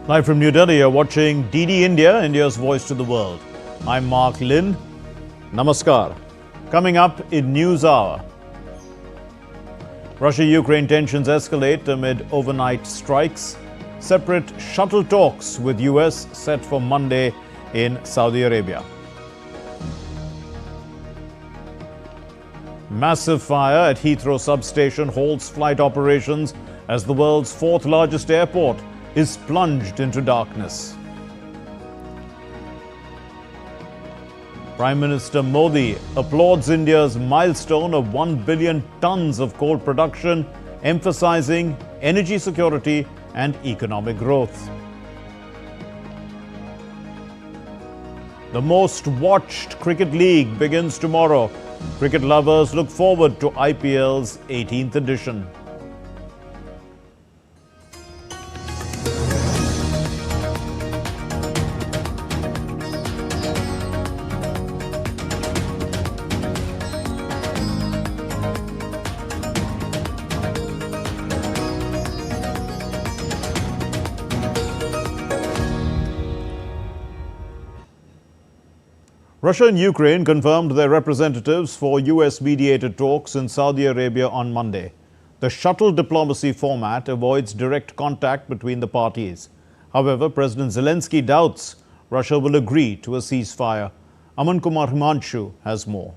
Live from New Delhi, you're watching DD India, India's voice to the world. I'm Mark Lin. Namaskar. Coming up in News Hour. Russia-Ukraine tensions escalate amid overnight strikes. Separate shuttle talks with US set for Monday in Saudi Arabia. Massive fire at Heathrow substation halts flight operations as the world's fourth largest airport is plunged into darkness. Prime Minister Modi applauds India's milestone of 1 billion tons of coal production, emphasizing energy security and economic growth. The most watched cricket league begins tomorrow. Cricket lovers look forward to IPL's 18th edition. Russia and Ukraine confirmed their representatives for US-mediated talks in Saudi Arabia on Monday. The shuttle diplomacy format avoids direct contact between the parties. However, President Zelensky doubts Russia will agree to a ceasefire. Aman Kumar Himanshu has more.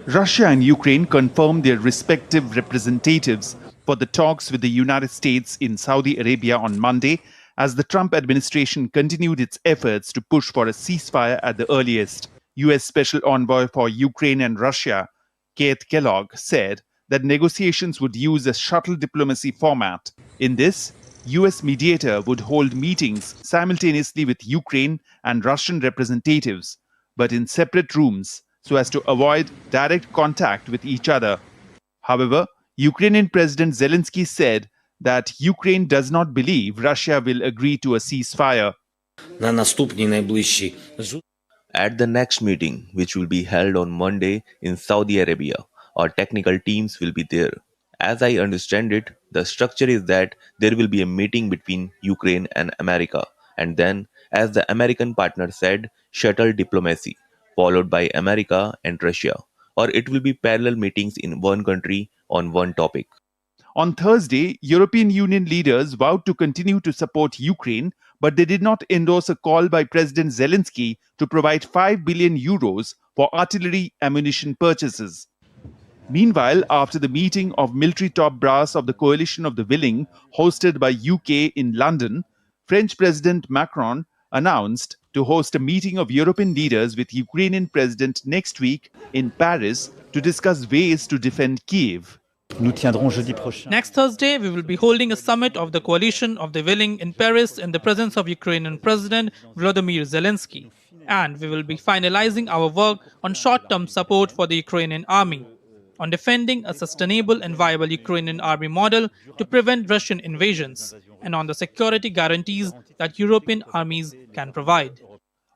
Russia and Ukraine confirmed their respective representatives for the talks with the United States in Saudi Arabia on Monday, as the Trump administration continued its efforts to push for a ceasefire at the earliest. U.S. Special Envoy for Ukraine and Russia, Keith Kellogg, said that negotiations would use a shuttle diplomacy format. In this, U.S. mediator would hold meetings simultaneously with Ukraine and Russian representatives, but in separate rooms so as to avoid direct contact with each other. However, Ukrainian President Zelensky said that Ukraine does not believe Russia will agree to a ceasefire. At the next meeting, which will be held on Monday in Saudi Arabia, our technical teams will be there. As I understand it, the structure is that there will be a meeting between Ukraine and America, and then, as the American partner said, shuttle diplomacy, followed by America and Russia, or it will be parallel meetings in one country on one topic. On Thursday, European Union leaders vowed to continue to support Ukraine, but they did not endorse a call by President Zelensky to provide 5 billion euros for artillery ammunition purchases. Meanwhile, after the meeting of military top brass of the Coalition of the Willing, hosted by UK in London, French President Macron announced to host a meeting of European leaders with Ukrainian President next week in Paris to discuss ways to defend Kiev. Next Thursday, we will be holding a summit of the Coalition of the Willing in Paris in the presence of Ukrainian President Volodymyr Zelensky. And we will be finalizing our work on short-term support for the Ukrainian army, on defending a sustainable and viable Ukrainian army model to prevent Russian invasions, and on the security guarantees that European armies can provide.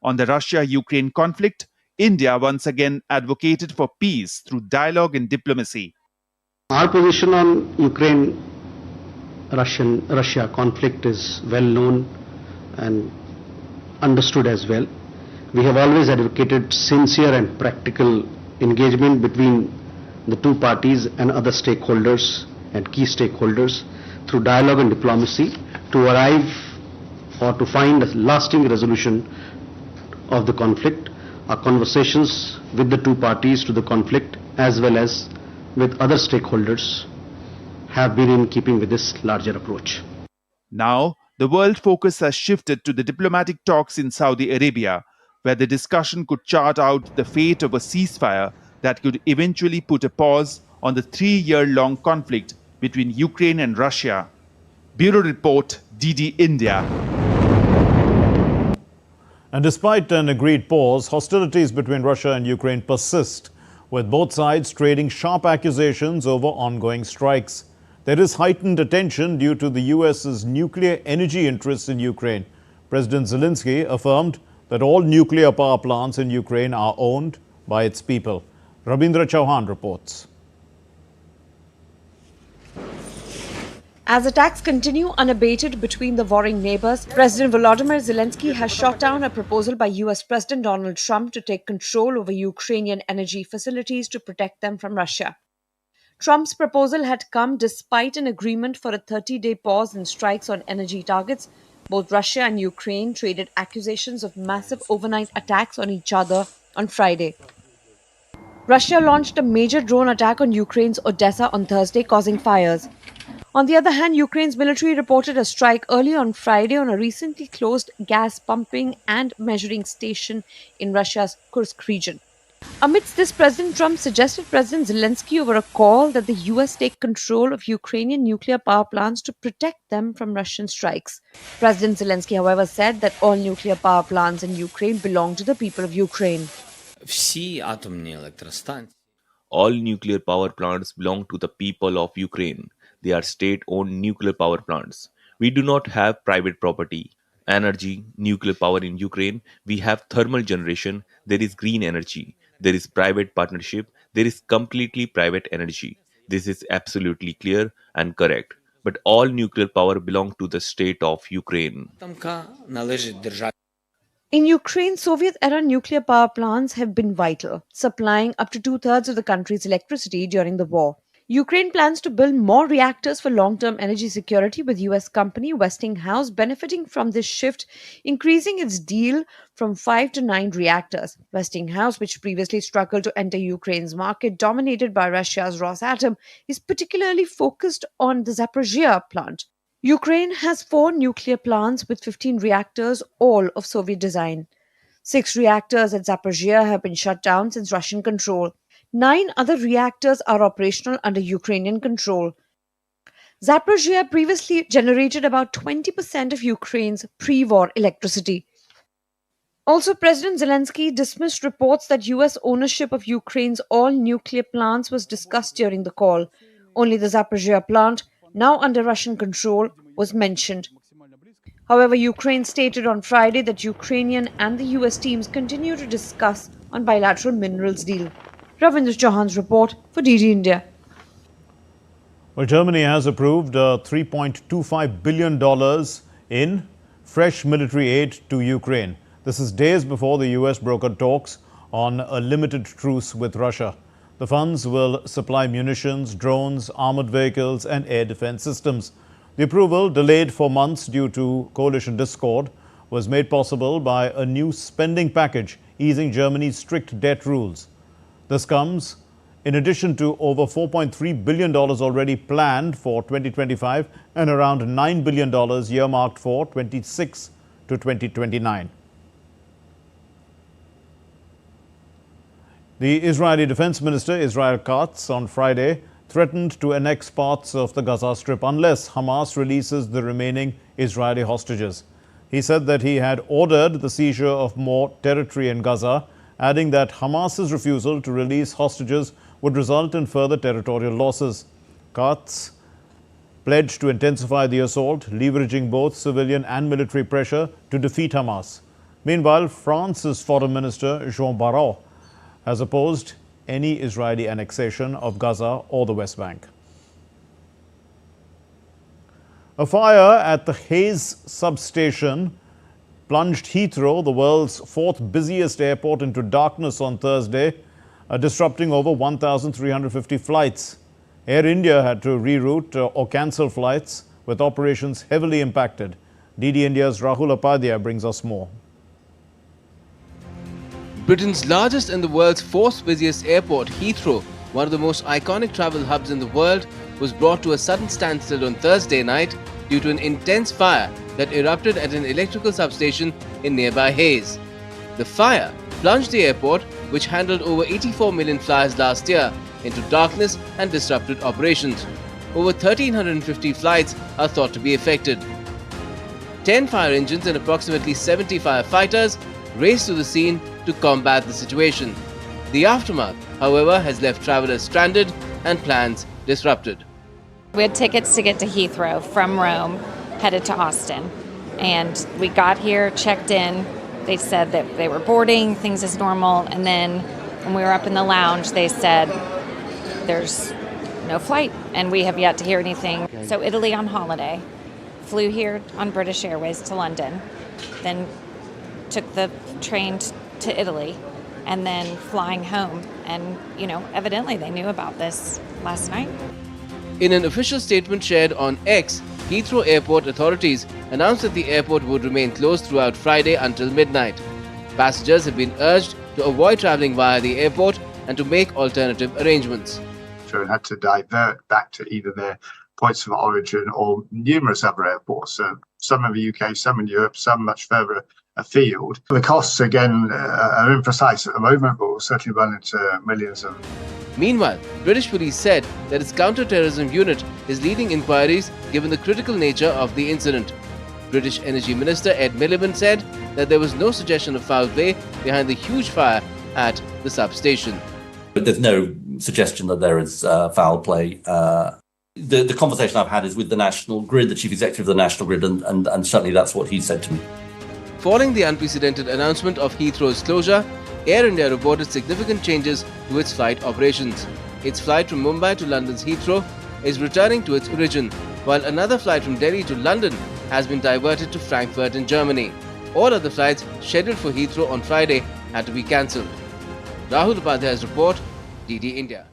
On the Russia-Ukraine conflict, India once again advocated for peace through dialogue and diplomacy. Our position on Ukraine-Russia conflict is well known and understood as well. We have always advocated sincere and practical engagement between the two parties and other stakeholders and key stakeholders through dialogue and diplomacy to arrive or to find a lasting resolution of the conflict. Our conversations with the two parties to the conflict as well as with other stakeholders have been in keeping with this larger approach. Now, the world focus has shifted to the diplomatic talks in Saudi Arabia, where the discussion could chart out the fate of a ceasefire that could eventually put a pause on the 3-year-long conflict between Ukraine and Russia. Bureau Report, DD India. And despite an agreed pause, hostilities between Russia and Ukraine persist, with both sides trading sharp accusations over ongoing strikes. There is heightened attention due to the US's nuclear energy interests in Ukraine. President Zelensky affirmed that all nuclear power plants in Ukraine are owned by its people. Rabindra Chauhan reports. As attacks continue unabated between the warring neighbors, President Volodymyr Zelensky has shot down a proposal by US President Donald Trump to take control over Ukrainian energy facilities to protect them from Russia. Trump's proposal had come despite an agreement for a 30-day pause in strikes on energy targets. Both Russia and Ukraine traded accusations of massive overnight attacks on each other on Friday. Russia launched a major drone attack on Ukraine's Odessa on Thursday, causing fires. On the other hand, Ukraine's military reported a strike early on Friday on a recently closed gas pumping and measuring station in Russia's Kursk region. Amidst this, President Trump suggested President Zelensky over a call that the US take control of Ukrainian nuclear power plants to protect them from Russian strikes. President Zelensky, however, said that all nuclear power plants in Ukraine belong to the people of Ukraine. All nuclear power plants belong to the people of Ukraine. They are state-owned nuclear power plants. We do not have private property, energy, nuclear power in Ukraine. We have thermal generation. There is green energy. There is private partnership. There is completely private energy. This is absolutely clear and correct. But all nuclear power belong to the state of Ukraine. In Ukraine, Soviet-era nuclear power plants have been vital, supplying up to two-thirds of the country's electricity during the war. Ukraine plans to build more reactors for long-term energy security, with US company Westinghouse benefiting from this shift, increasing its deal from 5 to 9 reactors. Westinghouse, which previously struggled to enter Ukraine's market dominated by Russia's Rosatom, is particularly focused on the Zaporizhzhia plant. Ukraine has 4 nuclear plants with 15 reactors, all of Soviet design. 6 reactors at Zaporizhzhia have been shut down since Russian control. 9 other reactors are operational under Ukrainian control. Zaporizhzhia previously generated about 20% of Ukraine's pre-war electricity. Also, President Zelensky dismissed reports that US ownership of Ukraine's all nuclear plants was discussed during the call. Only the Zaporizhzhia plant, now under Russian control, was mentioned. However, Ukraine stated on Friday that Ukrainian and the US teams continue to discuss on bilateral minerals deal. Ravindra Chauhan's report for DD India. Well, Germany has approved $3.25 billion in fresh military aid to Ukraine. This is days before the US brokered talks on a limited truce with Russia. The funds will supply munitions, drones, armored vehicles and air defense systems. The approval, delayed for months due to coalition discord, was made possible by a new spending package easing Germany's strict debt rules. This comes in addition to over $4.3 billion already planned for 2025 and around $9 billion earmarked for 26 to 2029. The Israeli Defense Minister, Israel Katz, on Friday threatened to annex parts of the Gaza Strip unless Hamas releases the remaining Israeli hostages. He said that he had ordered the seizure of more territory in Gaza, adding that Hamas's refusal to release hostages would result in further territorial losses. Katz pledged to intensify the assault, leveraging both civilian and military pressure to defeat Hamas. Meanwhile, France's Foreign Minister Jean Barrot has opposed any Israeli annexation of Gaza or the West Bank. A fire at the Hayes substation plunged Heathrow, the world's 4th busiest airport, into darkness on Thursday, disrupting over 1,350 flights. Air India had to reroute or cancel flights, with operations heavily impacted. DD India's Rahul Upadhyay brings us more. Britain's largest and the world's 4th busiest airport, Heathrow, one of the most iconic travel hubs in the world, was brought to a sudden standstill on Thursday night due to an intense fire that erupted at an electrical substation in nearby Hayes. The fire plunged the airport, which handled over 84 million flyers last year, into darkness and disrupted operations. Over 1,350 flights are thought to be affected. 10 fire engines and approximately 70 firefighters raced to the scene to combat the situation. The aftermath, however, has left travelers stranded and plans disrupted. We had tickets to get to Heathrow from Rome, headed to Austin. And we got here, checked in. They said that they were boarding, things as normal. And then when we were up in the lounge, they said there's no flight, and we have yet to hear anything. So Italy on holiday, flew here on British Airways to London, then took the train to Italy, and then flying home. And, evidently they knew about this last night. In an official statement shared on X, Heathrow Airport authorities announced that the airport would remain closed throughout Friday until midnight. Passengers have been urged to avoid travelling via the airport and to make alternative arrangements. And had to divert back to either their points of origin or numerous other airports. So some in the UK, some in Europe, some much further afield. The costs, again, are imprecise at the moment, but will certainly run into millions of. Meanwhile, British police said that its counter-terrorism unit is leading inquiries given the critical nature of the incident. British Energy Minister Ed Miliband said that there was no suggestion of foul play behind the huge fire at the substation. But there's no suggestion that there is foul play. The conversation I've had is with the National Grid, the chief executive of the National Grid, and certainly that's what he said to me. Following the unprecedented announcement of Heathrow's closure, Air India reported significant changes to its flight operations. Its flight from Mumbai to London's Heathrow is returning to its origin, while another flight from Delhi to London has been diverted to Frankfurt in Germany. All other flights scheduled for Heathrow on Friday had to be cancelled. Rahul Upadhyay's report, DD India.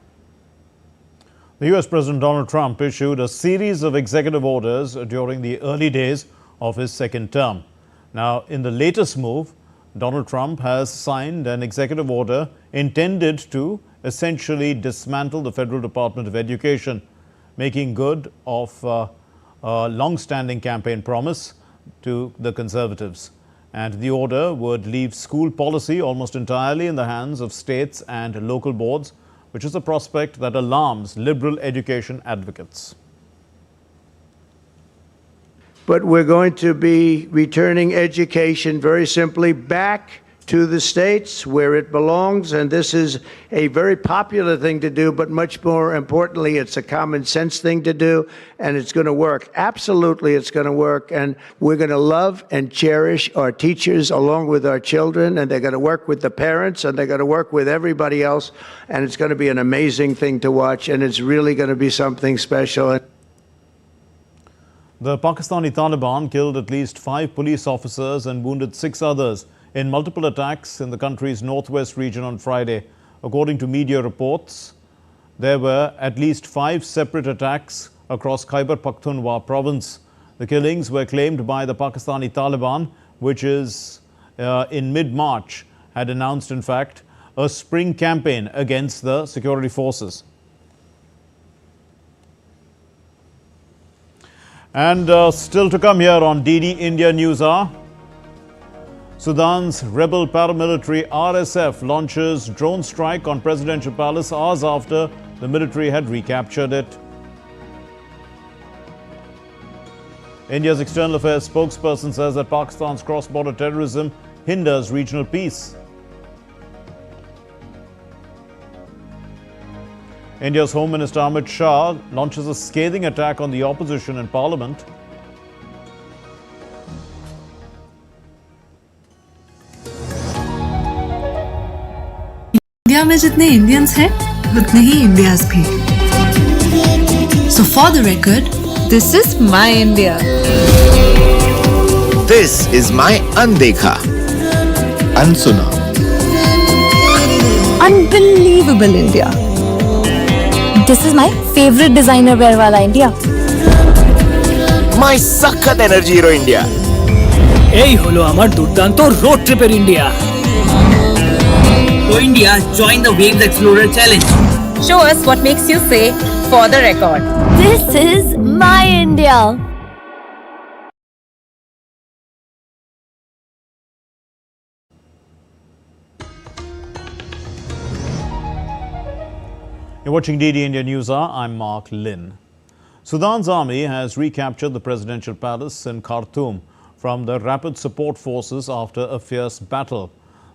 The US President Donald Trump issued a series of executive orders during the early days of his second term. Now, in the latest move, Donald Trump has signed an executive order intended to essentially dismantle the Federal Department of Education, making good of a long-standing campaign promise to the Conservatives. And the order would leave school policy almost entirely in the hands of states and local boards, which is a prospect that alarms liberal education advocates. But we're going to be returning education very simply back to the states where it belongs. And this is a very popular thing to do, but much more importantly, it's a common sense thing to do. And it's going to work. Absolutely, it's going to work. And we're going to love and cherish our teachers along with our children. And they're going to work with the parents, and they're going to work with everybody else. And it's going to be an amazing thing to watch. And it's really going to be something special. The Pakistani Taliban killed at least 5 police officers and wounded 6 others in multiple attacks in the country's northwest region on Friday. According to media reports, there were at least 5 separate attacks across Khyber Pakhtunkhwa province. The killings were claimed by the Pakistani Taliban, which is in mid-March had announced, in fact, a spring campaign against the security forces. And still to come here on DD India News Hour, Sudan's rebel paramilitary RSF launches drone strike on Presidential Palace hours after the military had recaptured it. India's External Affairs spokesperson says that Pakistan's cross-border terrorism hinders regional peace. India's Home Minister Amit Shah launches a scathing attack on the opposition in Parliament. India में जितने Indians हैं उतने ही India's भी. So for the record, this is my India. This is my Undekha, Unsuna. Unbelievable India. This is my favorite designer wear wala India. My Sakhat Energy Hero India. এই হলো আমার দুর্দান্ত road ট্রিপের India. So India, join the Waves Explorer Challenge. Show us what makes you say, for the record. This is my India. You're watching DD India News Hour. I'm Mark Lynn. Sudan's army has recaptured the presidential palace in Khartoum from the Rapid Support Forces after a fierce battle.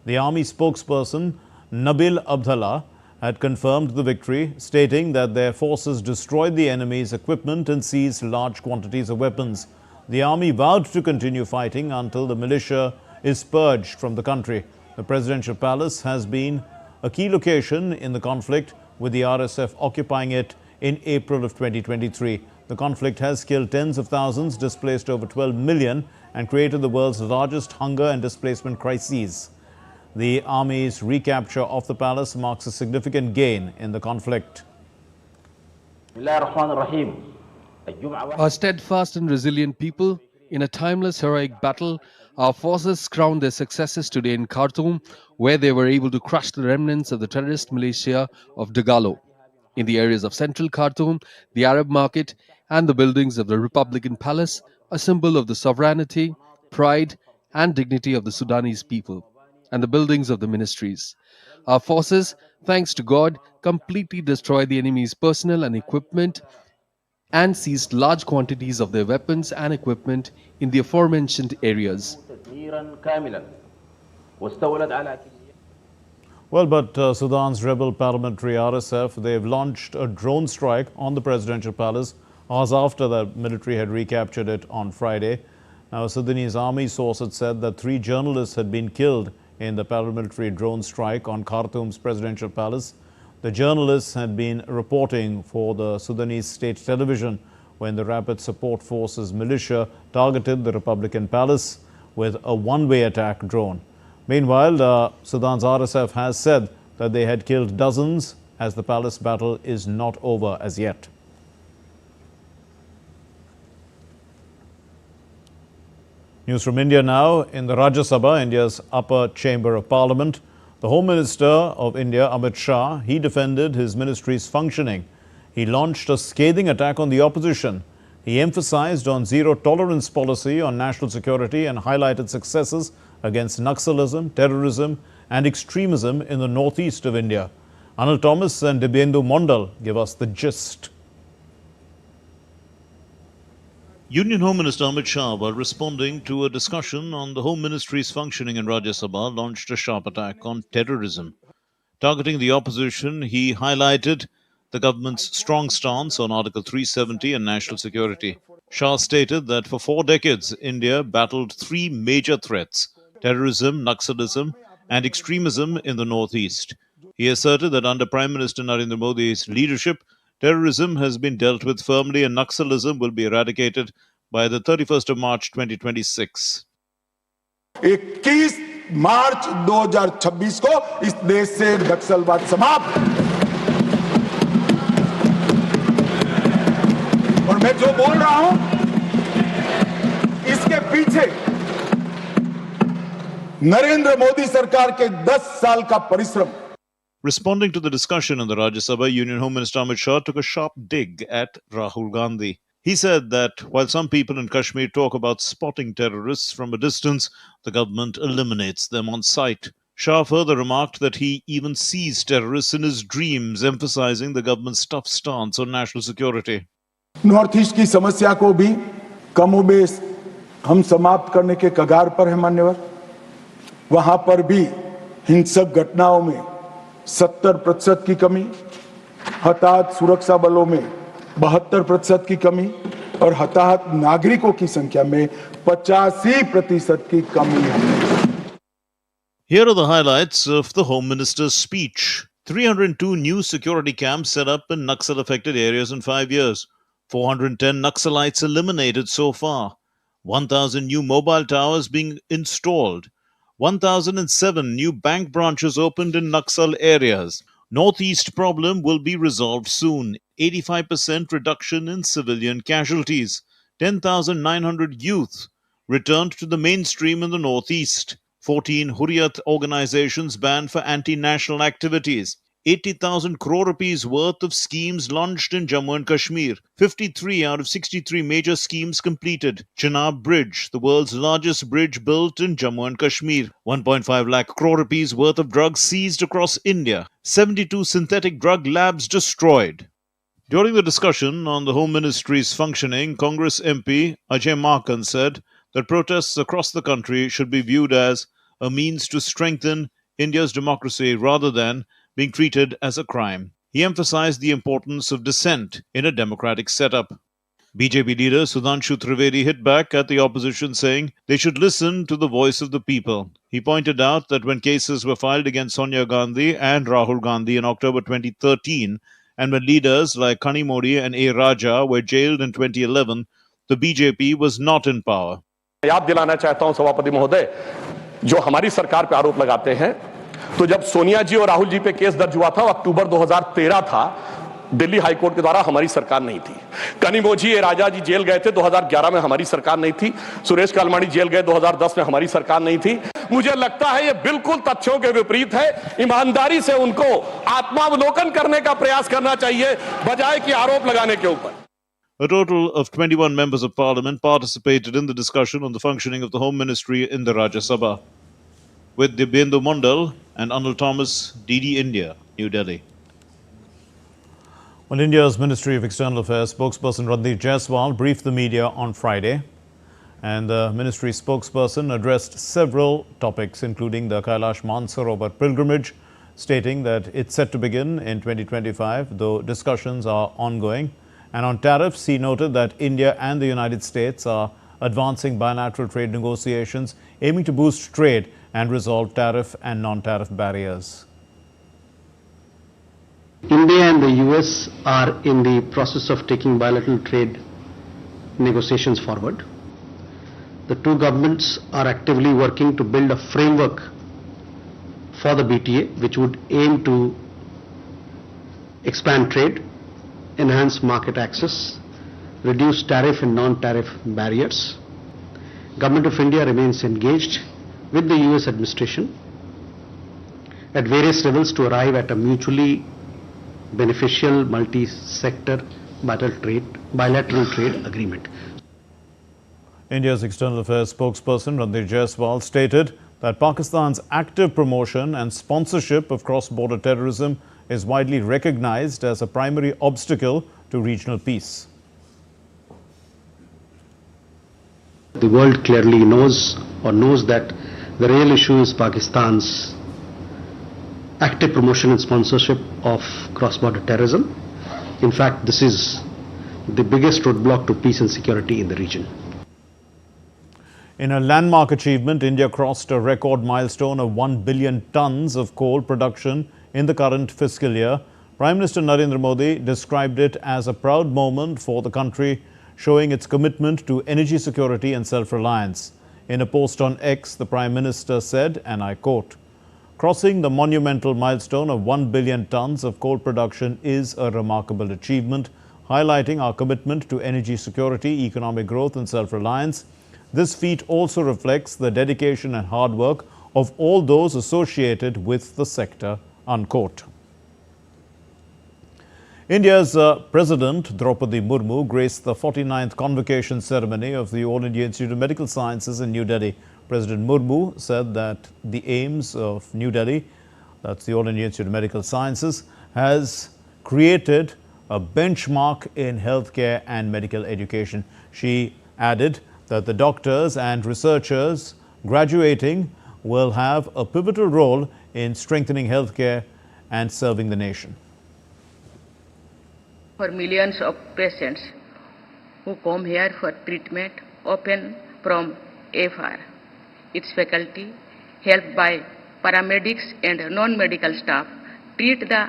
The army spokesperson, Nabil Abdallah, had confirmed the victory, stating that their forces destroyed the enemy's equipment and seized large quantities of weapons. The army vowed to continue fighting until the militia is purged from the country. The presidential palace has been a key location in the conflict, with the RSF occupying it in April of 2023. The conflict has killed tens of thousands, displaced over 12 million, and created the world's largest hunger and displacement crises. The army's recapture of the palace marks a significant gain in the conflict. A steadfast and resilient people, in a timeless heroic battle, our forces crowned their successes today in Khartoum, where they were able to crush the remnants of the terrorist militia of Dagalo. In the areas of central Khartoum, the Arab market, and the buildings of the Republican Palace, a symbol of the sovereignty, pride, and dignity of the Sudanese people, and the buildings of the ministries. Our forces, thanks to God, completely destroyed the enemy's personnel and equipment and seized large quantities of their weapons and equipment in the aforementioned areas. Well, but Sudan's rebel paramilitary RSF, they've launched a drone strike on the presidential palace hours after the military had recaptured it on Friday. Now, a Sudanese army source had said that 3 journalists had been killed in the paramilitary drone strike on Khartoum's presidential palace. The journalists had been reporting for the Sudanese state television when the Rapid Support Forces militia targeted the Republican Palace with a one-way attack drone. Meanwhile, Sudan's RSF has said that they had killed dozens, as the palace battle is not over as yet. News from India now. In the Rajya Sabha, India's upper chamber of parliament, the Home Minister of India, Amit Shah, he defended his ministry's functioning. He launched a scathing attack on the opposition. He emphasized on zero-tolerance policy on national security and highlighted successes against Naxalism, terrorism and extremism in the northeast of India. Anil Thomas and Dibyendu Mondal give us the gist. Union Home Minister Amit Shah, while responding to a discussion on the Home Ministry's functioning in Rajya Sabha, launched a sharp attack on terrorism. Targeting the opposition, he highlighted the government's strong stance on Article 370 and national security. Shah stated that for 4 decades, India battled 3 major threats: terrorism, Naxalism, and extremism in the northeast. He asserted that under Prime Minister Narendra Modi's leadership, terrorism has been dealt with firmly and Naxalism will be eradicated by the 31st of March 2026. 21 मार्च 2026 को इस देश से नक्सलवाद समाप्त। और मैं जो बोल रहा हूं, इसके पीछे नरेंद्र मोदी सरकार के 10 साल का परिश्रम। Responding to the discussion in the Rajya Sabha, Union Home Minister Amit Shah took a sharp dig at Rahul Gandhi. He said that while some people in Kashmir talk about spotting terrorists from a distance, the government eliminates them on sight. Shah further remarked that he even sees terrorists in his dreams, emphasizing the government's tough stance on national security. North east की समस्या को भी कमोबेश हम समाप्त करने के कगार पर हैं मान्यवर। वहां पर भी हिंसक घटनाओं में 70% की कमी, हताहत सुरक्षा बलों में 72% की कमी और हताहत नागरिकों की संख्या में 85% की कमी है। Here are the highlights of the Home Minister's speech. 302 new security camps set up in Naxal-affected areas in 5 years. 410 Naxalites eliminated so far. 1,000 new mobile towers being installed. 1,007 new bank branches opened in Naxal areas. Northeast problem will be resolved soon. 85% reduction in civilian casualties. 10,900 youth returned to the mainstream in the Northeast. 14 Hurriyat organizations banned for anti-national activities. 80,000 crore rupees worth of schemes launched in Jammu and Kashmir. 53 out of 63 major schemes completed. Chenab Bridge, the world's largest bridge built in Jammu and Kashmir. 1.5 lakh crore rupees worth of drugs seized across India. 72 synthetic drug labs destroyed. During the discussion on the Home Ministry's functioning, Congress MP Ajay Markan said that protests across the country should be viewed as a means to strengthen India's democracy rather than being treated as a crime. He emphasized the importance of dissent in a democratic setup. BJP leader Sudhanshu Trivedi hit back at the opposition, saying they should listen to the voice of the people. He pointed out that when cases were filed against Sonia Gandhi and Rahul Gandhi in October 2013 And when leaders like Kani Modi and A. Raja were jailed in 2011, the BJP was not in power. याद दिलाना चाहता हूं सभापति महोदय, जो हमारी सरकार पे आरोप लगाते हैं, तो जब सोनिया जी और राहुल जी पे केस दर्ज हुआ था, अक्टूबर 2013 था, दिल्ली हाईकोर्ट के द्वारा हमारी सरकार नहीं थी। कनिमोझी ए राजा जी जेल गए थे 2011 में, हमारी सरकार नहीं थी। सुरेश कालमाड़ी जेल गए 2010 में, हमारी सरकार नहीं थी। मुझे लगता है ये बिल्कुल तथ्यों के विपरीत है। ईमानदारी से उनको आत्मावलोकन करने का प्रयास करना चाहिए, बजाय कि आरोप लगाने के ऊपर। A total of 21 members of parliament participated in the discussion on the functioning of the Home Ministry in the Rajya Sabha. With Dibyendu Mondal and Anil Thomas, DD India, New Delhi. Well, India's Ministry of External Affairs spokesperson Randeep Jaiswal briefed the media on Friday, and the ministry spokesperson addressed several topics, including the Kailash Mansarovar pilgrimage, stating that it's set to begin in 2025, though discussions are ongoing. And on tariffs, he noted that India and the United States are advancing bilateral trade negotiations aiming to boost trade and resolve tariff and non-tariff barriers. India and the US are in the process of taking bilateral trade negotiations forward. The two governments are actively working to build a framework for the BTA, which would aim to expand trade, enhance market access, reduce tariff and non-tariff barriers. Government of India remains engaged with the US administration at various levels to arrive at a mutually beneficial multi-sector bilateral trade agreement. India's External Affairs spokesperson Randeep Jaiswal stated that Pakistan's active promotion and sponsorship of cross-border terrorism is widely recognized as a primary obstacle to regional peace. The world clearly knows that the real issue is Pakistan's active promotion and sponsorship of cross-border terrorism. In fact, this is the biggest roadblock to peace and security in the region. In a landmark achievement, India crossed a record milestone of 1 billion tons of coal production in the current fiscal year. Prime Minister Narendra Modi described it as a proud moment for the country, showing its commitment to energy security and self-reliance. In a post on X, the Prime Minister said, and I quote, "Crossing the monumental milestone of 1 billion tons of coal production is a remarkable achievement, highlighting our commitment to energy security, economic growth and self-reliance. This feat also reflects the dedication and hard work of all those associated with the sector," unquote. India's President Draupadi Murmu graced the 49th convocation ceremony of the All India Institute of Medical Sciences in New Delhi. President Murmu said that the AIIMS of New Delhi, that's the All India Institute of Medical Sciences, has created a benchmark in healthcare and medical education. She added that the doctors and researchers graduating will have a pivotal role in strengthening healthcare and serving the nation. For millions of patients who come here for treatment, often from afar, its faculty, helped by paramedics and non-medical staff, treat the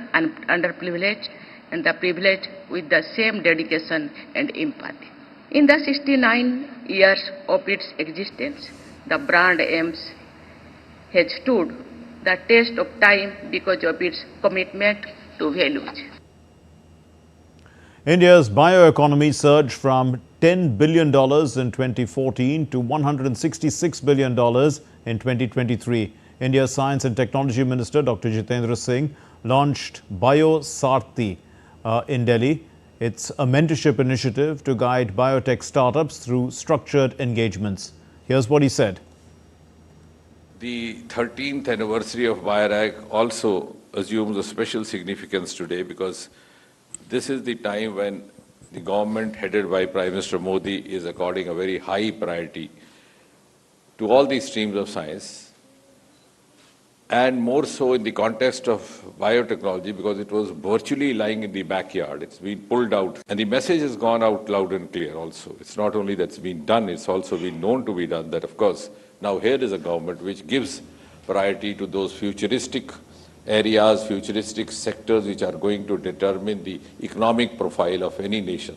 underprivileged and the privileged with the same dedication and empathy. In the 69 years of its existence, the brand AIIMS has stood the test of time because of its commitment to values. India's bioeconomy surged from $10 billion in 2014 to $166 billion in 2023. India's Science and Technology Minister Dr. Jitendra Singh launched BioSarthi in Delhi. It's a mentorship initiative to guide biotech startups through structured engagements. Here's what he said. The 13th anniversary of BioRag also assumes a special significance today because this is the time when the government headed by Prime Minister Modi is according a very high priority to all these streams of science, and more so in the context of biotechnology because it was virtually lying in the backyard. It's been pulled out and the message has gone out loud and clear also. It's not only that's been done, it's also been known to be done that of course now here is a government which gives priority to those futuristic areas, futuristic sectors which are going to determine the economic profile of any nation.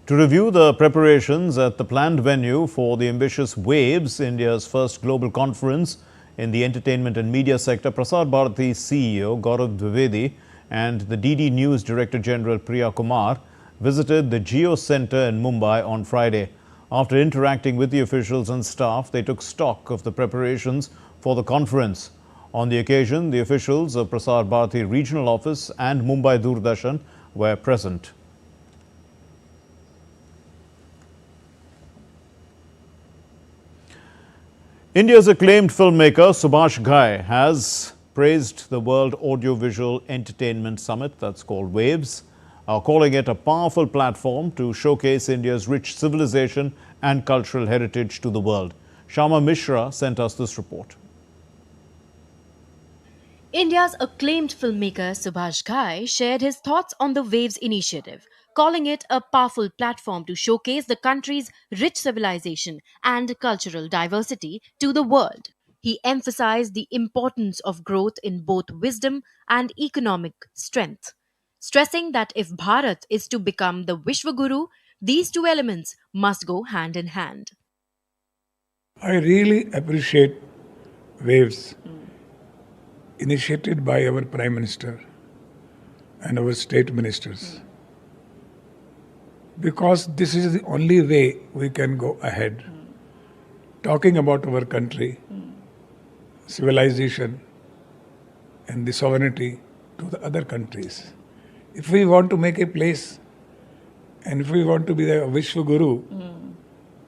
To review the preparations at the planned venue for the ambitious Waves, India's first global conference in the entertainment and media sector, Prasar Bharati CEO Gaurav Dwivedi and the DD News Director General Priya Kumar visited the Geo Center in Mumbai on Friday. After interacting with the officials and staff, they took stock of the preparations for the conference. On the occasion, the officials of Prasar Bharati Regional Office and Mumbai Doordarshan were present. India's acclaimed filmmaker Subhash Ghai has praised the World Audiovisual Entertainment Summit, that's called Waves, calling it a powerful platform to showcase India's rich civilization and cultural heritage to the world. Shama Mishra sent us this report. India's acclaimed filmmaker Subhash Ghai shared his thoughts on the Waves initiative, calling it a powerful platform to showcase the country's rich civilization and cultural diversity to the world. He emphasized the importance of growth in both wisdom and economic strength, stressing that if Bharat is to become the Vishwaguru, these two elements must go hand in hand. I really appreciate Waves initiated by our Prime Minister and our state ministers, because this is the only way we can go ahead talking about our country, civilization and the sovereignty to the other countries. If we want to make a place and if we want to be the Vishwaguru,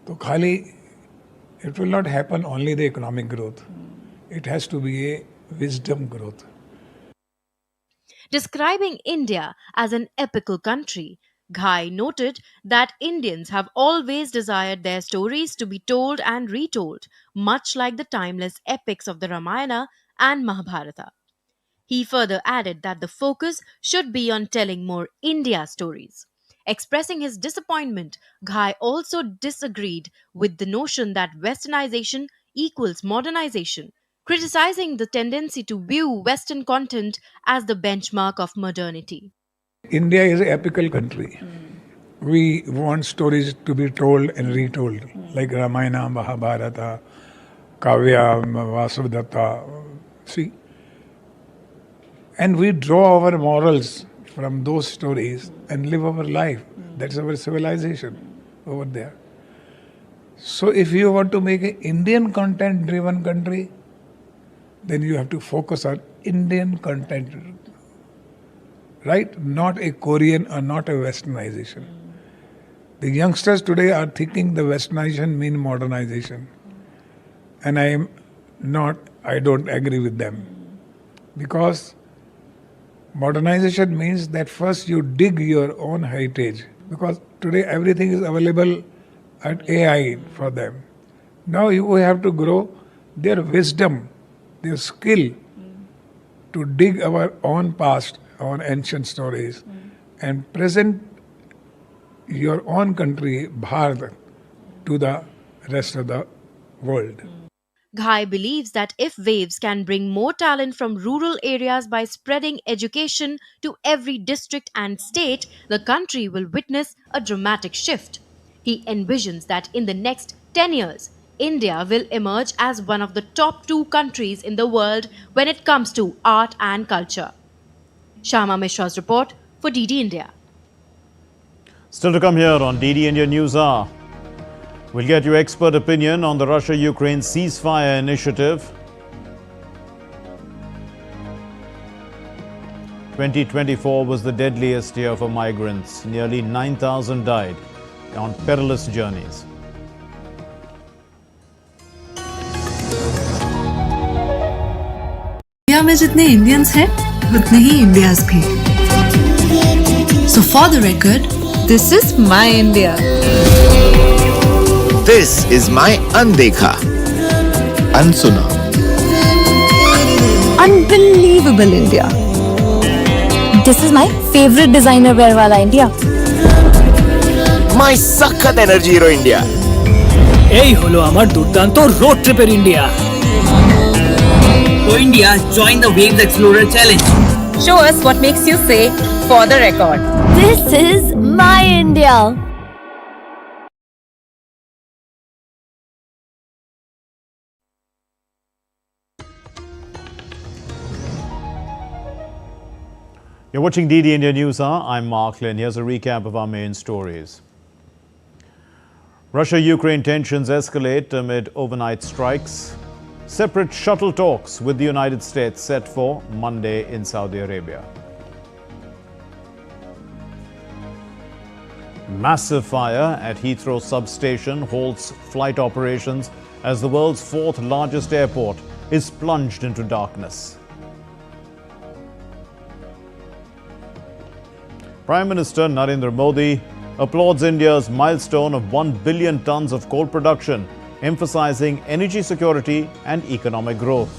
to khali, it will not happen only the economic growth. It has to be a wisdom growth. Describing India as an epical country, Ghai noted that Indians have always desired their stories to be told and retold, much like the timeless epics of the Ramayana and Mahabharata. He further added that the focus should be on telling more India stories. Expressing his disappointment, Ghai also disagreed with the notion that westernization equals modernization, criticizing the tendency to view Western content as the benchmark of modernity. India is an epical country. We want stories to be told and retold, like Ramayana, Mahabharata, Kavya, Vasudhatta. See? And we draw our morals from those stories and live our life. That's our civilization over there. So if you want to make an Indian content-driven country, then you have to focus on Indian content, right? Not a Korean or not a westernization. The youngsters today are thinking the westernization means modernization. And I don't agree with them. Because modernization means that first you dig your own heritage. Because today everything is available at AI for them. Now you have to grow their wisdom, their skill to dig our own past, our ancient stories, and present your own country, Bharat, to the rest of the world. Ghai believes that if Waves can bring more talent from rural areas by spreading education to every district and state, the country will witness a dramatic shift. He envisions that in the next 10 years, India will emerge as one of the top 2 countries in the world when it comes to art and culture. Shama Mishra's report for DD India. Still to come here on DD India News Hour. We'll get your expert opinion on the Russia-Ukraine ceasefire initiative. 2024 was the deadliest year for migrants. Nearly 9,000 died on perilous journeys. India में जितने Indians हैं उतने ही India's भी. So for the record, this is my India. This is my Andekha. Unsuna. Unbelievable India. This is my favorite designer wear wala India. My Sakhat Energy Hero India. এই হলো আমার দুর্দান্ত road ট্রিপের India. So India, join the Waves Explorer Challenge. Show us what makes you say, for the record. This is my India. You're watching DD India News Hour. I'm Mark Lynn. Here's a recap of our main stories. Russia-Ukraine tensions escalate amid overnight strikes. Separate shuttle talks with the United States set for Monday in Saudi Arabia. Massive fire at Heathrow substation halts flight operations as the world's fourth largest airport is plunged into darkness. Prime Minister Narendra Modi applauds India's milestone of 1 billion tons of coal production, emphasizing energy security and economic growth.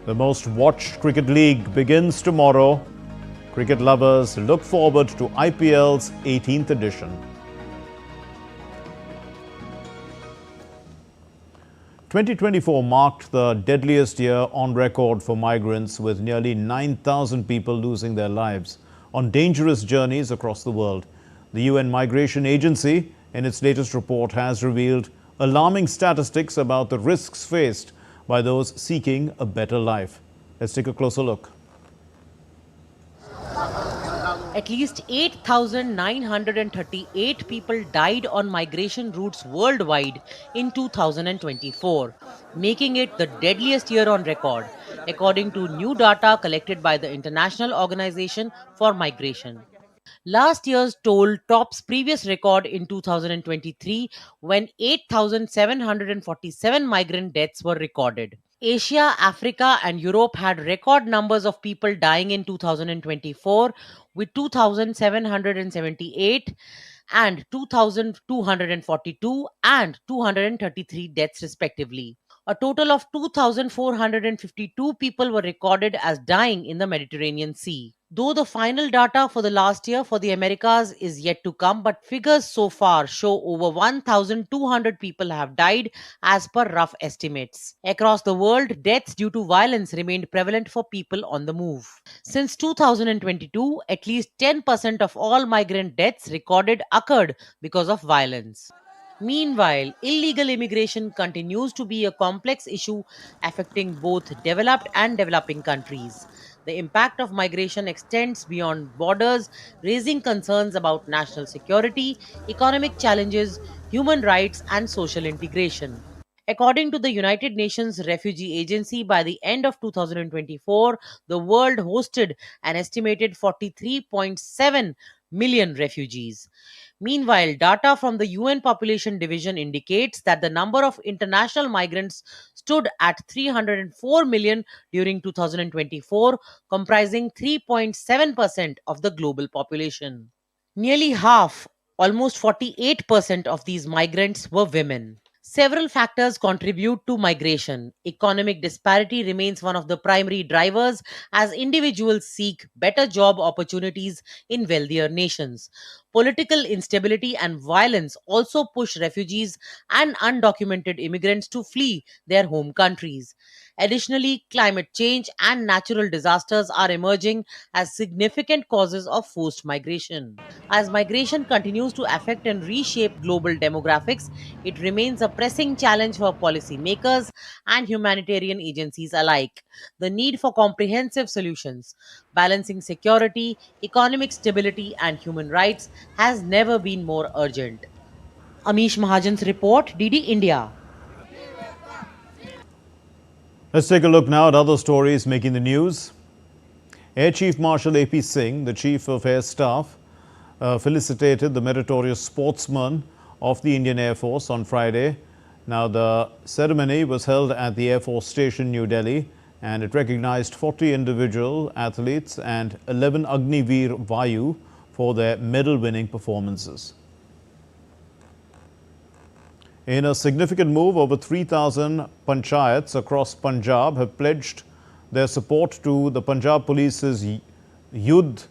The most watched cricket league begins tomorrow. Cricket lovers look forward to IPL's 18th edition. 2024 marked the deadliest year on record for migrants, with nearly 9,000 people losing their lives on dangerous journeys across the world. The UN Migration Agency, in its latest report, has revealed alarming statistics about the risks faced by those seeking a better life. Let's take a closer look. At least 8,938 people died on migration routes worldwide in 2024, making it the deadliest year on record, according to new data collected by the International Organization for Migration. Last year's toll tops previous record in 2023, when 8,747 migrant deaths were recorded. Asia, Africa, and Europe had record numbers of people dying in 2024, with 2,778 and 2,242 and 233 deaths respectively. A total of 2,452 people were recorded as dying in the Mediterranean Sea. Though the final data for the last year for the Americas is yet to come, but figures so far show over 1,200 people have died as per rough estimates. Across the world, deaths due to violence remained prevalent for people on the move. Since 2022, at least 10% of all migrant deaths recorded occurred because of violence. Meanwhile, illegal immigration continues to be a complex issue affecting both developed and developing countries. The impact of migration extends beyond borders, raising concerns about national security, economic challenges, human rights, and social integration. According to the United Nations Refugee Agency, by the end of 2024, the world hosted an estimated 43.7 million refugees. Meanwhile, data from the UN Population Division indicates that the number of international migrants stood at 304 million during 2024, comprising 3.7% of the global population. Nearly half, almost 48% of these migrants were women. Several factors contribute to migration. Economic disparity remains one of the primary drivers as individuals seek better job opportunities in wealthier nations. Political instability and violence also push refugees and undocumented immigrants to flee their home countries. Additionally, climate change and natural disasters are emerging as significant causes of forced migration. As migration continues to affect and reshape global demographics, it remains a pressing challenge for policymakers and humanitarian agencies alike. The need for comprehensive solutions, balancing security, economic stability, and human rights has never been more urgent. Amish Mahajan's report, DD India. Let's take a look now at other stories making the news. Air Chief Marshal AP Singh, the Chief of Air Staff, felicitated the meritorious sportsmen of the Indian Air Force on Friday. Now, the ceremony was held at the Air Force Station, New Delhi, and it recognized 40 individual athletes and 11 Agniveer Vayu for their medal-winning performances. In a significant move, over 3,000 panchayats across Punjab have pledged their support to the Punjab Police's Yudh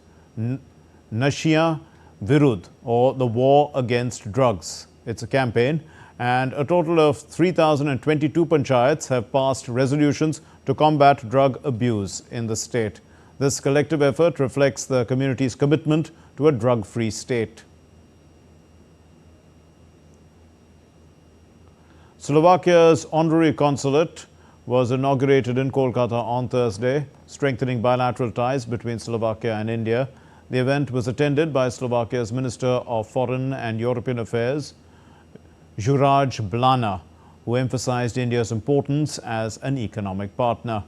Nashiya Virudh, or the war against drugs. It's a campaign and a total of 3,022 panchayats have passed resolutions to combat drug abuse in the state. This collective effort reflects the community's commitment to a drug-free state. Slovakia's honorary consulate was inaugurated in Kolkata on Thursday, strengthening bilateral ties between Slovakia and India. The event was attended by Slovakia's Minister of Foreign and European Affairs, Juraj Blana, who emphasized India's importance as an economic partner.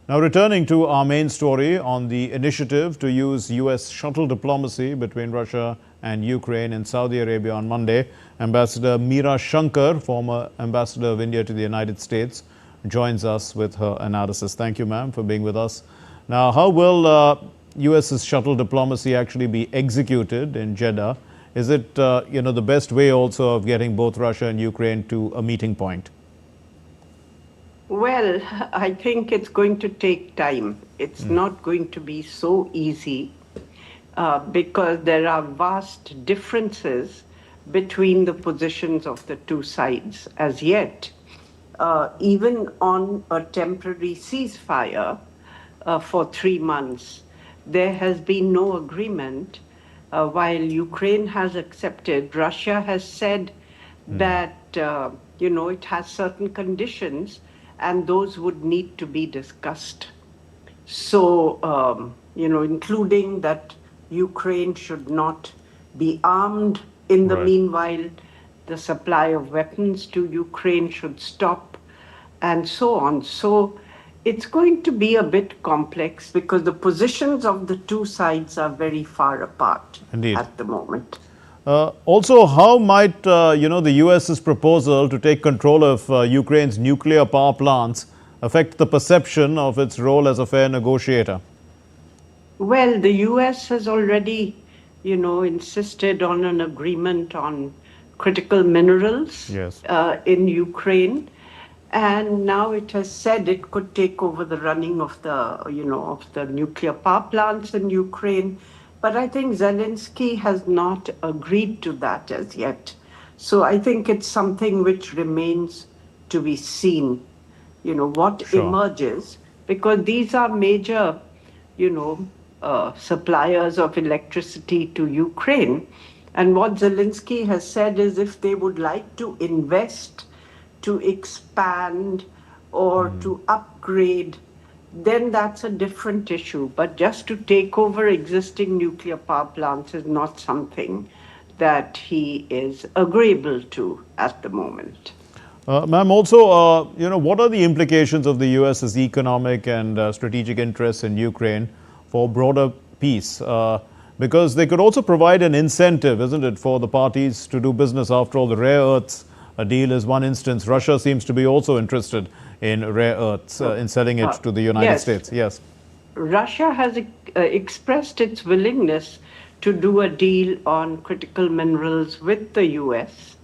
Now, returning to our main story on the initiative to use U.S. shuttle diplomacy between Russia and Ukraine in Saudi Arabia on Monday, Ambassador Meera Shankar, former Ambassador of India to the United States, joins us with her analysis. Thank you, ma'am, for being with us. Now, how will U.S.'s shuttle diplomacy actually be executed in Jeddah? Is it, the best way also of getting both Russia and Ukraine to a meeting point? Well, I think it's going to take time. It's not going to be so easy because there are vast differences between the positions of the two sides as yet. Even on a temporary ceasefire for 3 months, there has been no agreement. While Ukraine has accepted, Russia has said that, it has certain conditions and those would need to be discussed. So, including that Ukraine should not be armed in the meanwhile, the supply of weapons to Ukraine should stop, and so on. So it's going to be a bit complex because the positions of the two sides are very far apart at the moment. Also, how might, the U.S.'s proposal to take control of Ukraine's nuclear power plants affect the perception of its role as a fair negotiator? Well, the U.S. has already, insisted on an agreement on critical minerals in Ukraine. And now it has said it could take over the running of the nuclear power plants in Ukraine. But I think Zelensky has not agreed to that as yet. So I think it's something which remains to be seen, what emerges, because these are major, suppliers of electricity to Ukraine. And what Zelensky has said is if they would like to invest, to expand, or to upgrade, then that's a different issue. But just to take over existing nuclear power plants is not something that he is agreeable to at the moment. Ma'am, also, what are the implications of the U.S.'s economic and strategic interests in Ukraine for broader peace? Because they could also provide an incentive, isn't it, for the parties to do business. After all, the rare earths deal is one instance. Russia seems to be also interested in rare earths, in selling it to the United States. Yes. Russia has expressed its willingness to do a deal on critical minerals with the U.S.,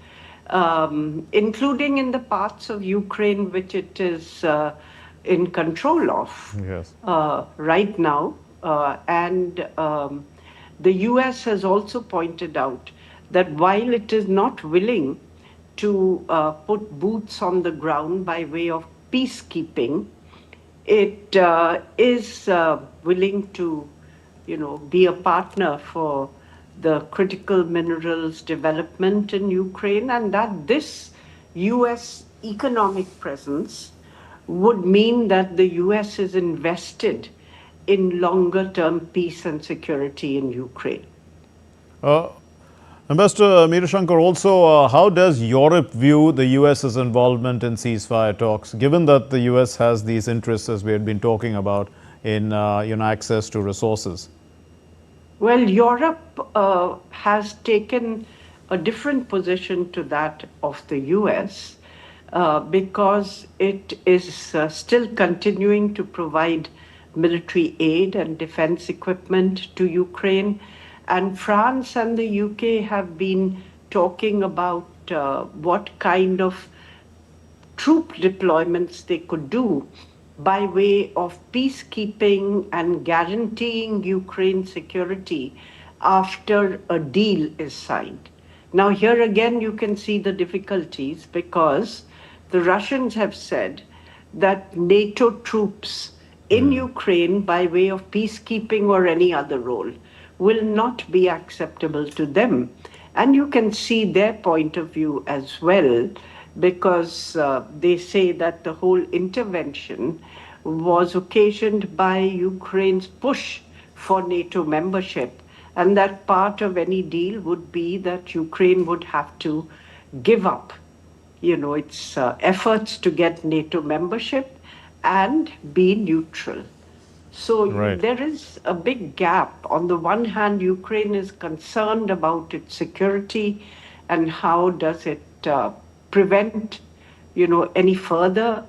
including in the parts of Ukraine which it is in control of right now. And the U.S. has also pointed out that while it is not willing to put boots on the ground by way of peacekeeping, it is willing to, be a partner for the critical minerals development in Ukraine, and that this U.S. economic presence would mean that the U.S. is invested in longer-term peace and security in Ukraine. Ambassador Meera Shankar, also, how does Europe view the U.S.'s involvement in ceasefire talks, given that the U.S. has these interests, as we had been talking about, in access to resources? Well, Europe has taken a different position to that of the U.S. Because it is still continuing to provide military aid and defense equipment to Ukraine. And France and the UK have been talking about what kind of troop deployments they could do by way of peacekeeping and guaranteeing Ukraine security after a deal is signed. Now, here again, you can see the difficulties because the Russians have said that NATO troops in Ukraine, by way of peacekeeping or any other role, will not be acceptable to them. And you can see their point of view as well, because they say that the whole intervention was occasioned by Ukraine's push for NATO membership, and that part of any deal would be that Ukraine would have to give up, its efforts to get NATO membership and be neutral. So there is a big gap. On the one hand, Ukraine is concerned about its security and how does it prevent, any further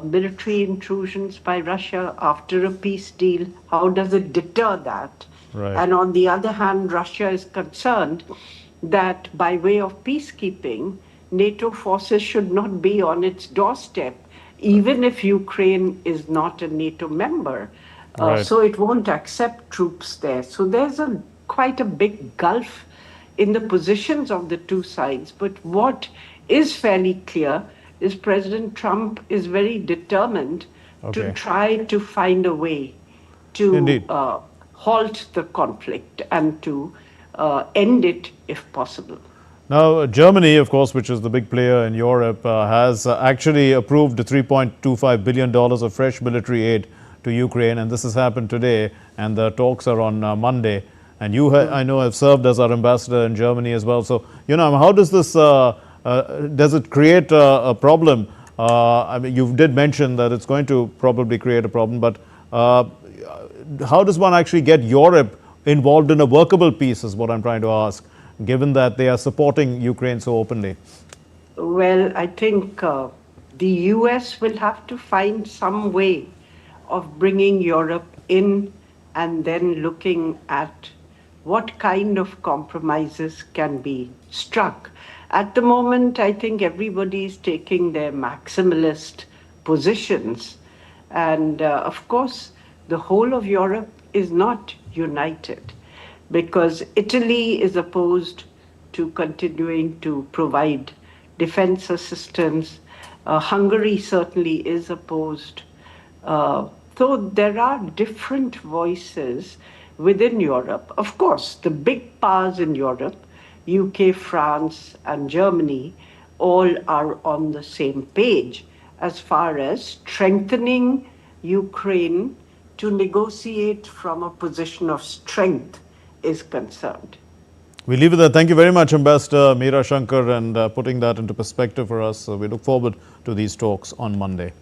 military intrusions by Russia after a peace deal. How does it deter that? And on the other hand, Russia is concerned that by way of peacekeeping, NATO forces should not be on its doorstep, even if Ukraine is not a NATO member. So it won't accept troops there. So there's quite a big gulf in the positions of the two sides. But what is fairly clear is President Trump is very determined to try to find a way to halt the conflict and to end it if possible. Now, Germany, of course, which is the big player in Europe, has actually approved $3.25 billion of fresh military aid to Ukraine, and this has happened today, and the talks are on Monday. And you, I know, have served as our ambassador in Germany as well. So, how does this, does it create a problem? I mean, you did mention that it's going to probably create a problem, but how does one actually get Europe involved in a workable peace is what I'm trying to ask, given that they are supporting Ukraine so openly? Well, I think the US will have to find some way of bringing Europe in and then looking at what kind of compromises can be struck. At the moment, I think everybody is taking their maximalist positions. And of course, the whole of Europe is not united, because Italy is opposed to continuing to provide defense assistance. Hungary certainly is opposed. So there are different voices within Europe. Of course, the big powers in Europe, UK, France, and Germany, all are on the same page as far as strengthening Ukraine to negotiate from a position of strength is concerned. We leave it there. Thank you very much, Ambassador Meera Shankar, and putting that into perspective for us. We look forward to these talks on Monday.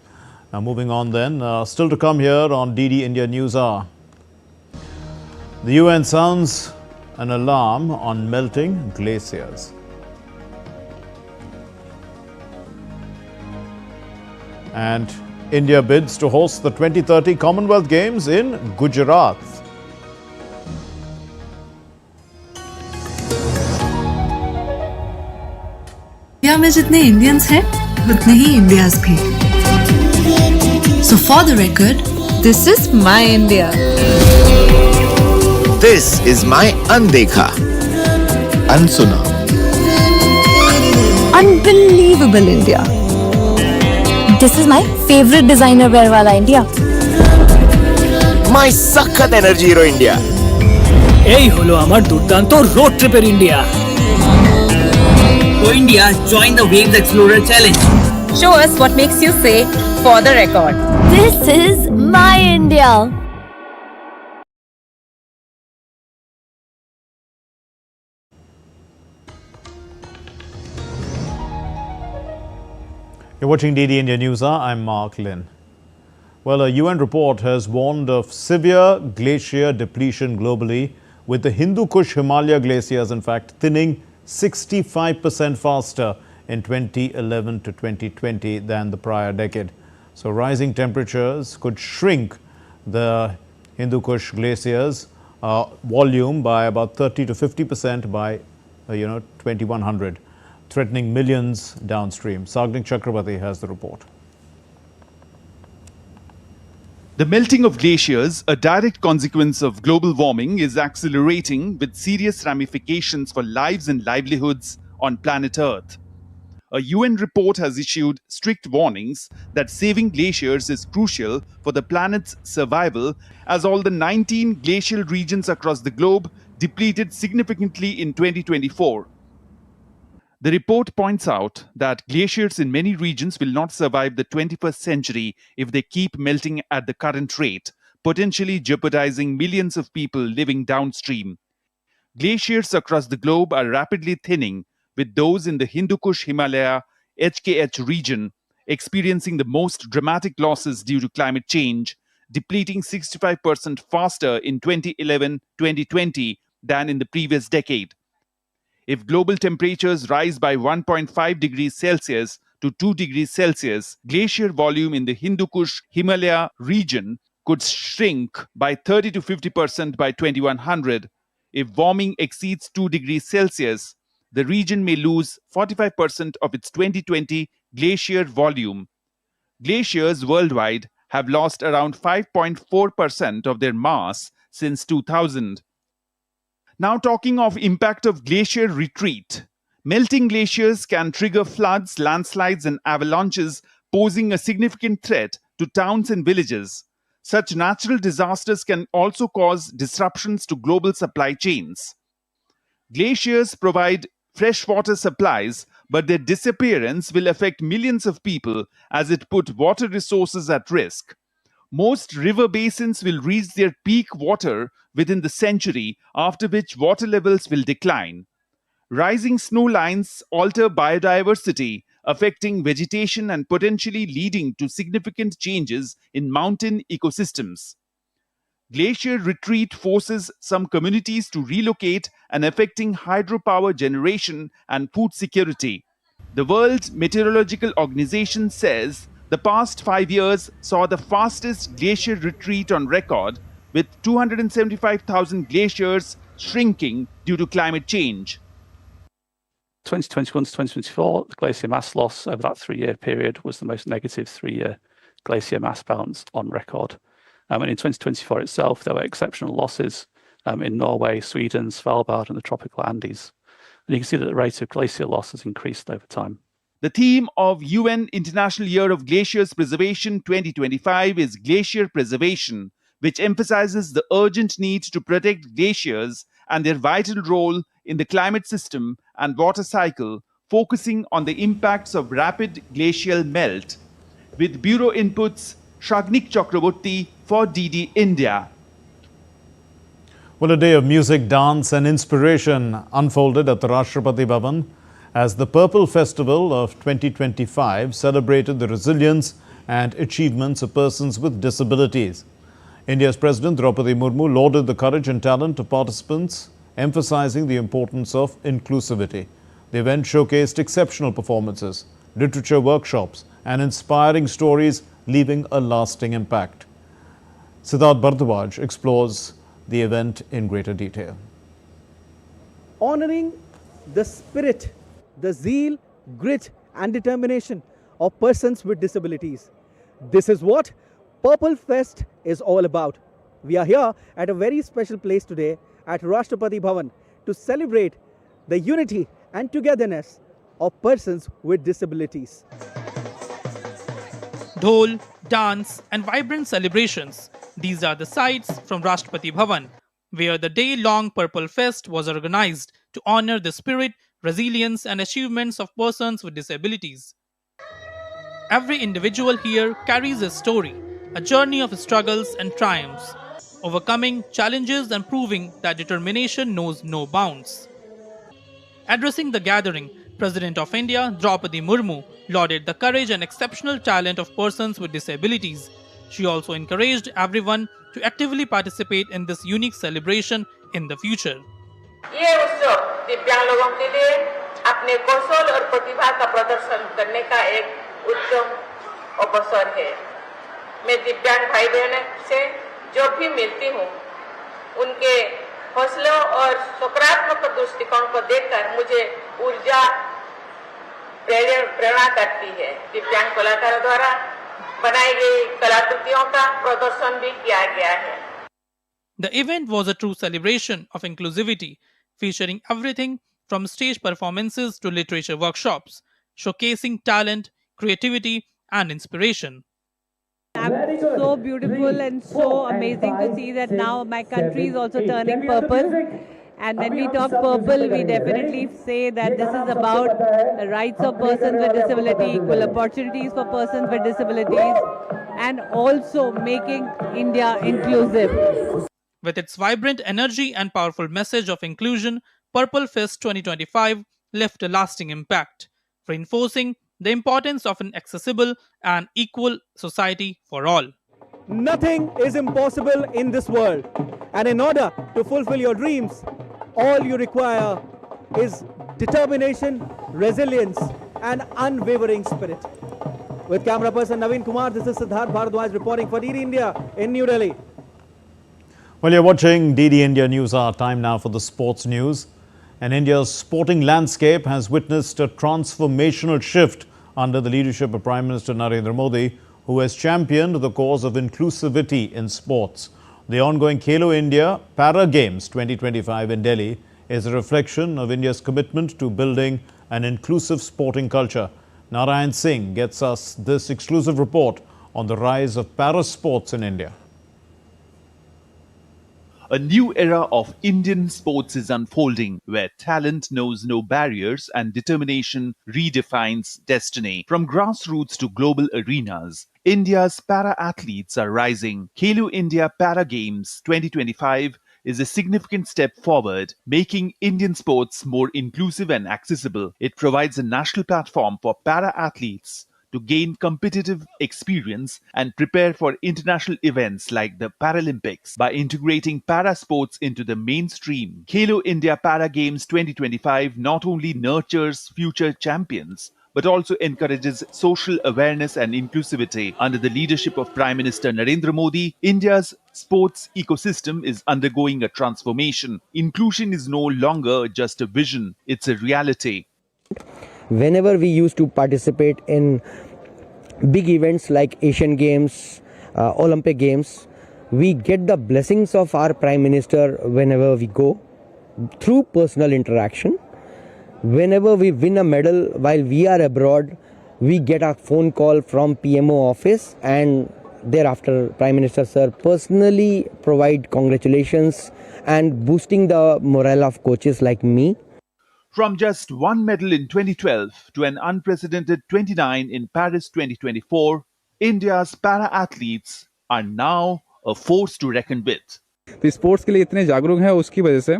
Now, moving on then, still to come here on DD India News Hour. The UN sounds an alarm on melting glaciers. And India bids to host the 2030 Commonwealth Games in Gujarat. India में जितने Indians हैं उतने ही India's भी. So for the record, this is my India. This is my Undekha. Unsuna. Unbelievable India. This is my favorite designer wear wala India. My Sakhat Energy Hero India. এই হলো আমার দুর্দান্ত road ট্রিপের India. So India, join the Waves Explorer Challenge. Show us what makes you say for the record. This is my India. You're watching DD India News Hour. I'm Mark Lynn. Well, a UN report has warned of severe glacier depletion globally, with the Hindu Kush Himalaya glaciers, in fact, thinning 65% faster in 2011 to 2020 than the prior decade. So rising temperatures could shrink the Hindu Kush glaciers volume by about 30 to 50% by 2100, threatening millions downstream. Sagnik Chakrabarti has the report. The melting of glaciers, a direct consequence of global warming, is accelerating with serious ramifications for lives and livelihoods on planet Earth. A UN report has issued strict warnings that saving glaciers is crucial for the planet's survival, as all the 19 glacial regions across the globe depleted significantly in 2024. The report points out that glaciers in many regions will not survive the 21st century if they keep melting at the current rate, potentially jeopardizing millions of people living downstream. Glaciers across the globe are rapidly thinning, with those in the Hindu Kush Himalaya HKH region experiencing the most dramatic losses due to climate change, depleting 65% faster in 2011-2020 than in the previous decade. If global temperatures rise by 1.5 degrees Celsius to 2 degrees Celsius, glacier volume in the Hindu Kush Himalaya region could shrink by 30 to 50% by 2100. If warming exceeds 2 degrees Celsius, the region may lose 45% of its 2020 glacier volume. Glaciers worldwide have lost around 5.4% of their mass since 2000. Now talking of impact of glacier retreat. Melting glaciers can trigger floods, landslides and avalanches, posing a significant threat to towns and villages. Such natural disasters can also cause disruptions to global supply chains. Glaciers provide freshwater supplies, but their disappearance will affect millions of people as it puts water resources at risk. Most river basins will reach their peak water within the century, after which water levels will decline. Rising snow lines alter biodiversity, affecting vegetation and potentially leading to significant changes in mountain ecosystems. Glacier retreat forces some communities to relocate and affecting hydropower generation and food security. The World Meteorological Organization says the past 5 years saw the fastest glacier retreat on record, with 275,000 glaciers shrinking due to climate change. 2021 to 2024, the glacier mass loss over that 3-year period was the most negative 3-year glacier mass balance on record. And in 2024 itself, there were exceptional losses in Norway, Sweden, Svalbard, and the tropical Andes. And you can see that the rate of glacier loss has increased over time. The theme of UN International Year of Glaciers Preservation 2025 is Glacier Preservation, which emphasizes the urgent need to protect glaciers and their vital role in the climate system and water cycle, focusing on the impacts of rapid glacial melt. With Bureau Inputs, Shragnik Chakraborty for DD India. Well, a day of music, dance and inspiration unfolded at the Rashtrapati Bhavan as the Purple Festival of 2025 celebrated the resilience and achievements of persons with disabilities. India's President Draupadi Murmu lauded the courage and talent of participants, emphasizing the importance of inclusivity. The event showcased exceptional performances, literature workshops and inspiring stories, leaving a lasting impact. Siddharth Bharadwaj explores the event in greater detail. Honoring the spirit, the zeal, grit and determination of persons with disabilities. This is what Purple Fest is all about. We are here at a very special place today at Rashtrapati Bhavan to celebrate the unity and togetherness of persons with disabilities. Dhol, dance and vibrant celebrations. These are the sights from Rashtrapati Bhavan, where the day-long Purple Fest was organized to honor the spirit, resilience and achievements of persons with disabilities. Every individual here carries a story, a journey of struggles and triumphs, overcoming challenges and proving that determination knows no bounds. Addressing the gathering, President of India Draupadi Murmu lauded the courage and exceptional talent of persons with disabilities. She also encouraged everyone to actively participate in this unique celebration in the future. ये उत्सव दिव्यांग लोगों के लिए अपने कौशल और प्रतिभा का प्रदर्शन करने का एक उत्तम अवसर है। मैं दिव्यांग भाई बहनों से जो भी मिलती हूँ, उनके हौसलों और सकारात्मक दृष्टिकोण को देखकर मुझे ऊर्जा प्रेरणा करती है। दिव्यांग कलाकारों द्वारा बनाई गई कलाकृतियों का प्रदर्शन भी किया गया है। The event was a true celebration of inclusivity, featuring everything from stage performances to literature workshops, showcasing talent, creativity, and inspiration. So beautiful and so amazing to see that now my country is also turning purple. And when we talk purple, we definitely say that this is about the rights of persons with disability, equal opportunities for persons with disabilities, and also making India inclusive. With its vibrant energy and powerful message of inclusion, Purple Fest 2025 left a lasting impact, reinforcing the importance of an accessible and equal society for all. Nothing is impossible in this world. And in order to fulfill your dreams, all you require is determination, resilience, and unwavering spirit. With camera person Naveen Kumar, this is Siddharth Bharadwaj reporting for DD India in New Delhi. Well, you're watching DD India News Hour. Time now for the sports news. And India's sporting landscape has witnessed a transformational shift under the leadership of Prime Minister Narendra Modi, who has championed the cause of inclusivity in sports. The ongoing Khelo India Para Games 2025 in Delhi is a reflection of India's commitment to building an inclusive sporting culture. Narayan Singh gets us this exclusive report on the rise of para sports in India. A new era of Indian sports is unfolding, where talent knows no barriers and determination redefines destiny. From grassroots to global arenas, India's para-athletes are rising. Khelo India Para Games 2025 is a significant step forward, making Indian sports more inclusive and accessible. It provides a national platform for para-athletes to gain competitive experience and prepare for international events like the Paralympics by integrating para sports into the mainstream. Khelo India Para Games 2025 not only nurtures future champions, but also encourages social awareness and inclusivity. Under the leadership of Prime Minister Narendra Modi, India's sports ecosystem is undergoing a transformation. Inclusion is no longer just a vision, it's a reality. Whenever we used to participate in big events like Asian Games, Olympic Games, we get the blessings of our Prime Minister whenever we go through personal interaction. Whenever we win a medal while we are abroad, we get a phone call from PMO office, and thereafter Prime Minister Sir personally provide congratulations and boosting the morale of coaches like me. From just one medal in 2012 to an unprecedented 29 in Paris 2024, India's para-athletes are now a force to reckon with. तो sports के लिए इतने जागरूक हैं, उसकी वजह से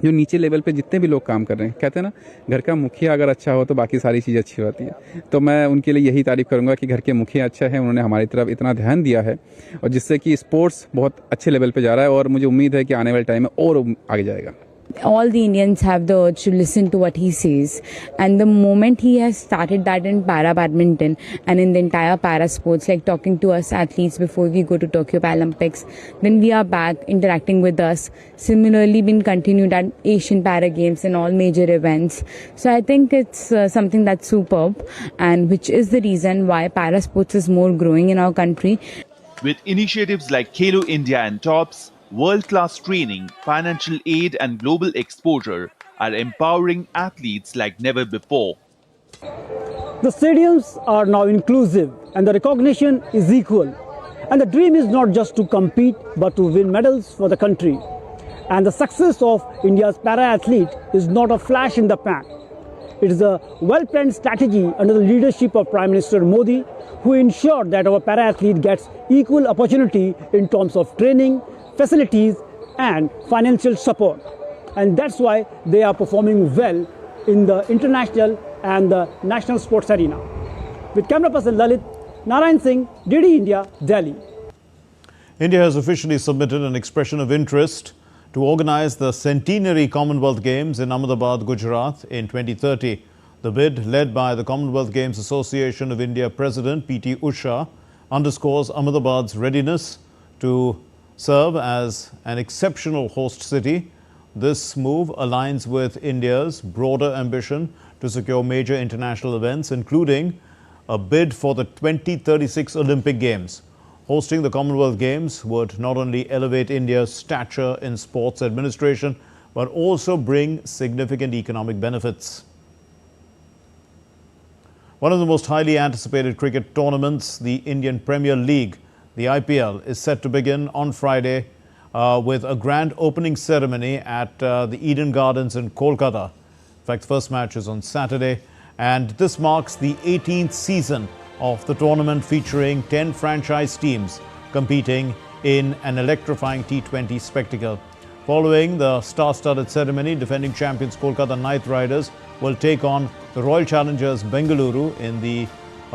जो नीचे लेवल पे जितने भी लोग काम कर रहे हैं, कहते हैं ना, घर का मुखिया अगर अच्छा हो तो बाकी सारी चीज़ अच्छी होती है. तो मैं उनके लिए यही तारीफ करूंगा कि घर के मुखिया अच्छा है, उन्होंने हमारी तरफ इतना ध्यान दिया है और जिससे कि स्पोर्ट्स बहुत अच्छे लेवल पे जा रहा है और मुझे उम्मीद है कि आने वाले टाइम में और आगे जाएगा. All the Indians have the urge to listen to what he says, and the moment he has started that in para badminton and in the entire para sports, like talking to us athletes before we go to Tokyo Paralympics, then we are back interacting with us. Similarly been continued at Asian Para Games and all major events. So I think it's something that's superb, and which is the reason why para sports is more growing in our country. With initiatives like Khelo India and TOPS, world-class training, financial aid and global exposure are empowering athletes like never before. The stadiums are now inclusive and the recognition is equal. And the dream is not just to compete but to win medals for the country. And the success of India's para-athlete is not a flash in the pan. It is a well-planned strategy under the leadership of Prime Minister Modi, who ensured that our para-athlete gets equal opportunity in terms of training, facilities and financial support, and that's why they are performing well in the international and the national sports arena. With camera person Lalit, Narayan Singh, DD India, Delhi. India has officially submitted an expression of interest to organize the centenary Commonwealth Games in Ahmedabad, Gujarat in 2030. The bid, led by the Commonwealth Games Association of India President P.T. Usha, underscores Ahmedabad's readiness to serve as an exceptional host city. This move aligns with India's broader ambition to secure major international events, including a bid for the 2036 Olympic Games. Hosting the Commonwealth Games would not only elevate India's stature in sports administration, but also bring significant economic benefits. One of the most highly anticipated cricket tournaments, the Indian Premier League, the IPL, is set to begin on Friday with a grand opening ceremony at the Eden Gardens in Kolkata. In fact, the first match is on Saturday, and this marks the 18th season of the tournament, featuring 10 franchise teams competing in an electrifying T20 spectacle. Following the star-studded ceremony, defending champions Kolkata Knight Riders will take on the Royal Challengers Bengaluru in the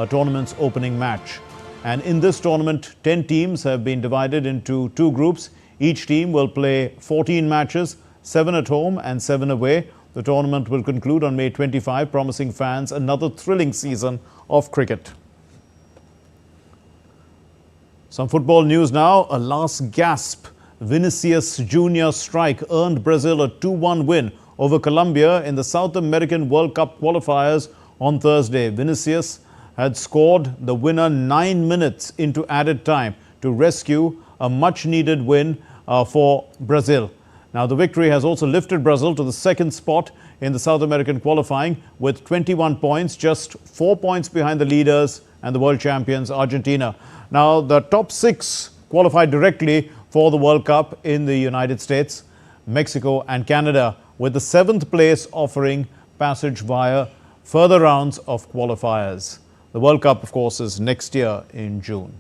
tournament's opening match. And in this tournament, 10 teams have been divided into 2 groups. Each team will play 14 matches, 7 at home and 7 away. The tournament will conclude on May 25, promising fans another thrilling season of cricket. Some football news now. A last gasp Vinicius Jr. strike earned Brazil a 2-1 win over Colombia in the South American World Cup qualifiers on Thursday. Vinicius had scored the winner 9 minutes into added time to rescue a much-needed win for Brazil. Now, the victory has also lifted Brazil to the second spot in the South American qualifying with 21 points, just 4 points behind the leaders and the world champions Argentina. Now, the top 6 qualified directly for the World Cup in the United States, Mexico and Canada, with the 7th place offering passage via further rounds of qualifiers. The World Cup, of course, is next year in June.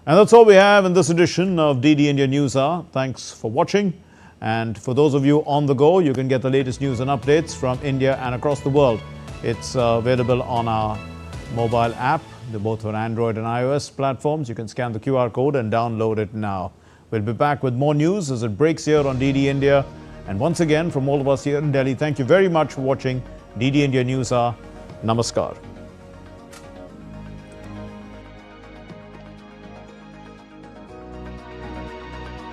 And that's all we have in this edition of DD India News Hour. Thanks for watching. And for those of you on the go, you can get the latest news and updates from India and across the world. It's available on our mobile app. They're both on Android and iOS platforms. You can scan the QR code and download it now. We'll be back with more news as it breaks here on DD India. And once again, from all of us here in Delhi, thank you very much for watching DD India News Hour. Namaskar.